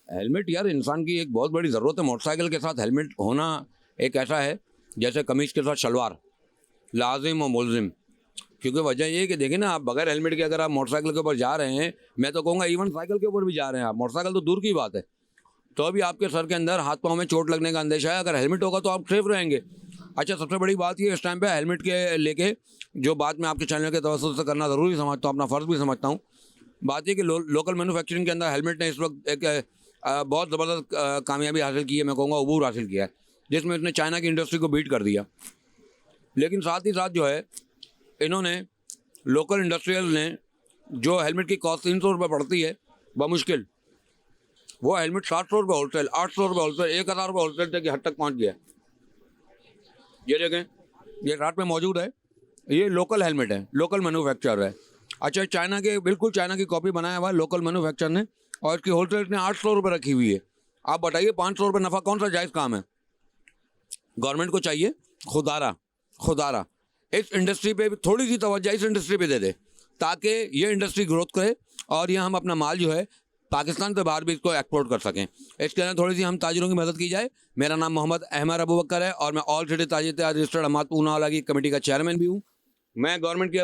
Helmet यार इंसान की एक बहुत बड़ी ज़रूरत है। मोटरसाइकिल के साथ हेलमेट होना एक ऐसा है जैसे कमीज़ के साथ शलवार, लाजिम और मुलजिम। क्योंकि वजह ये है कि देखिए ना, आप बगैर हेलमेट के अगर आप मोटरसाइकिल के ऊपर जा रहे हैं, मैं तो कहूँगा इवन साइकिल के ऊपर भी जा रहे हैं आप, मोटरसाइकिल तो दूर की बात है, तो भी आपके सर के अंदर हाथ पाँव में चोट लगने का अंदेशा है। अगर हेलमेट होगा तो आप सेफ रहेंगे। अच्छा, सबसे बड़ी बात ये इस टाइम पे हेलमेट के लेके जो बात मैं आपके चैनल के तवज्जुह से करना ज़रूरी समझता हूँ, अपना फ़र्ज़ भी समझता हूँ। बात ये कि लोकल मैन्युफैक्चरिंग के अंदर हेलमेट ने इस वक्त एक बहुत ज़बरदस्त कामयाबी हासिल की है, मैं कहूँगा अबूर हासिल किया है, जिसमें इसने चाइना की इंडस्ट्री को बीट कर दिया। लेकिन साथ ही साथ जो है इन्होंने लोकल इंडस्ट्रियल ने जो हेलमेट की कॉस्ट 300 रुपये पड़ती है बमुश्किल, वो हेलमेट 700 रुपये होलसेल, 800 रुपये होलसेल, 1000 रुपये होलसेल तक की हद तक पहुँच गया। ये देखें, ये रात में मौजूद है, ये लोकल हेलमेट है, लोकल मैन्युफैक्चर है। अच्छा, चाइना के बिल्कुल चाइना की कॉपी बनाया हुआ है लोकल मैन्युफैक्चर ने, और इसकी होलसेल ने 800 रुपये रखी हुई है। आप बताइए 500 रुपये नफ़ा कौन सा जायज़ काम है? गवर्नमेंट को चाहिए खुदारा इस इंडस्ट्री पे भी थोड़ी सी तवज्जो इस इंडस्ट्री पे दे दे, ताकि ये इंडस्ट्री ग्रोथ करे और ये हम अपना माल जो है पाकिस्तान से बाहर भी इसको एक्सपोर्ट कर सकें। इसके अंदर थोड़ी सी हम ताजिरों की मदद की जाए। मेरा नाम मोहम्मद अहमद अबू बकर है और मैं ऑल सिटी ताजिर रजिस्टर्ड हमाद पूनावाला की कमेटी का चेयरमैन भी हूँ। मैं गवर्नमेंट के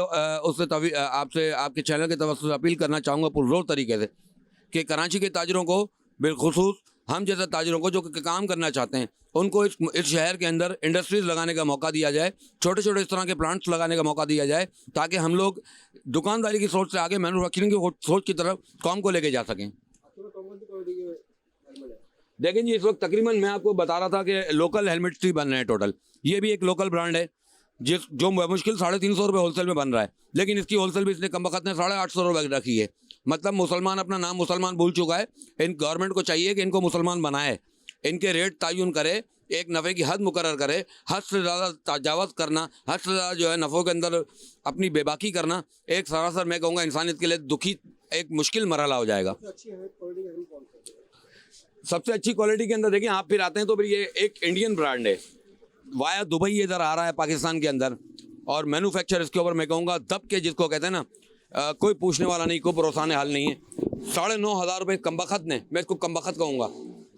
उससे आपसे आपके चैनल के तवज्जुह से अपील करना चाहूँगा पुरजोर तरीके से कि कराची के ताजिरों को, बिलखुसूस हम जैसे ताजिरों को जो काम करना चाहते हैं, उनको इस शहर के अंदर इंडस्ट्रीज़ लगाने का मौका दिया जाए, छोटे छोटे इस तरह के प्लांट्स लगाने का मौका दिया जाए, ताकि हम लोग दुकानदारी की सोच से आगे मैन्युफैक्चरिंग की सोच की तरफ कौम को लेके जा सकें। देखिए जी, इस वक्त तकरीबन मैं आपको बता रहा था कि लोकल हेलमेट्स ही बन रहे हैं टोटल। ये भी एक लोकल ब्रांड है जो मुश्किल 350 रुपये होलसेल में बन रहा है, लेकिन इसकी होलसेल भी इसने कम वक्त ने 850 रुपये रखी है। मतलब मुसलमान अपना नाम मुसलमान भूल चुका है। इन गवर्नमेंट को चाहिए कि इनको मुसलमान बनाए, इनके रेट तयन करे, एक नफ़े की हद मुकर्रर करे। हद से ज़्यादा तजावज़ करना, हद से ज़्यादा जो है नफ़ों के अंदर अपनी बेबाकी करना, एक सरासर मैं कहूँगा इंसानियत के लिए दुखी एक मुश्किल मरहला हो जाएगा। सबसे अच्छी क्वालिटी के अंदर देखिए, आप फिर आते हैं तो फिर ये एक इंडियन ब्रांड है, वाया दुबई इधर आ रहा है पाकिस्तान के अंदर, और मैन्युफैक्चर इसके ऊपर मैं कहूँगा दब के, जिसको कहते हैं ना कोई पूछने वाला नहीं, कोई भरोसाने हाल नहीं है। 9,500 रुपये कमबख्त ने, मैं इसको कमबख्त कहूँगा,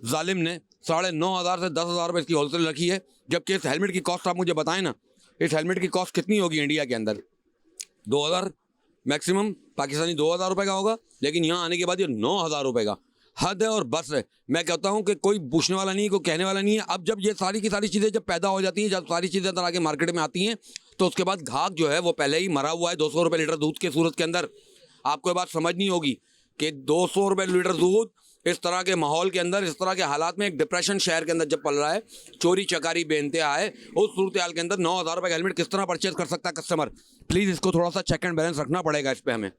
जालिम ने 9,500 से 10,000 रुपये इसकी होलसेल रखी है। जबकि इस हेलमेट की कॉस्ट आप मुझे बताएं ना, इस हेलमेट की कॉस्ट कितनी होगी इंडिया के अंदर? 2,000 मैक्सिमम, पाकिस्तानी 2,000 रुपये का होगा, लेकिन यहाँ आने के बाद ये 9,000 रुपये का। हद है और बस है। मैं कहता हूँ कि कोई पूछने वाला नहीं है, कोई कहने वाला नहीं है। अब जब ये सारी की सारी चीज़ें जब पैदा हो जाती हैं, जब सारी चीज़ें अंदर आके मार्केट में आती हैं, तो उसके बाद घाक जो है वो पहले ही मरा हुआ है 200 रुपये लीटर दूध के सूरत के अंदर। आपको ये बात समझनी होगी कि 200 रुपये लीटर दूध इस तरह के माहौल के अंदर, इस तरह के हालात में, एक डिप्रेशन शहर के अंदर जब पल रहा है, चोरी चकारी बेइंतहा है, उस सूरत हाल के अंदर 9,000 रुपये का हेलमेट किस तरह परचेज कर सकता है कस्टमर? प्लीज़ इसको थोड़ा सा चेक एंड बैलेंस रखना पड़ेगा इस पर हमें।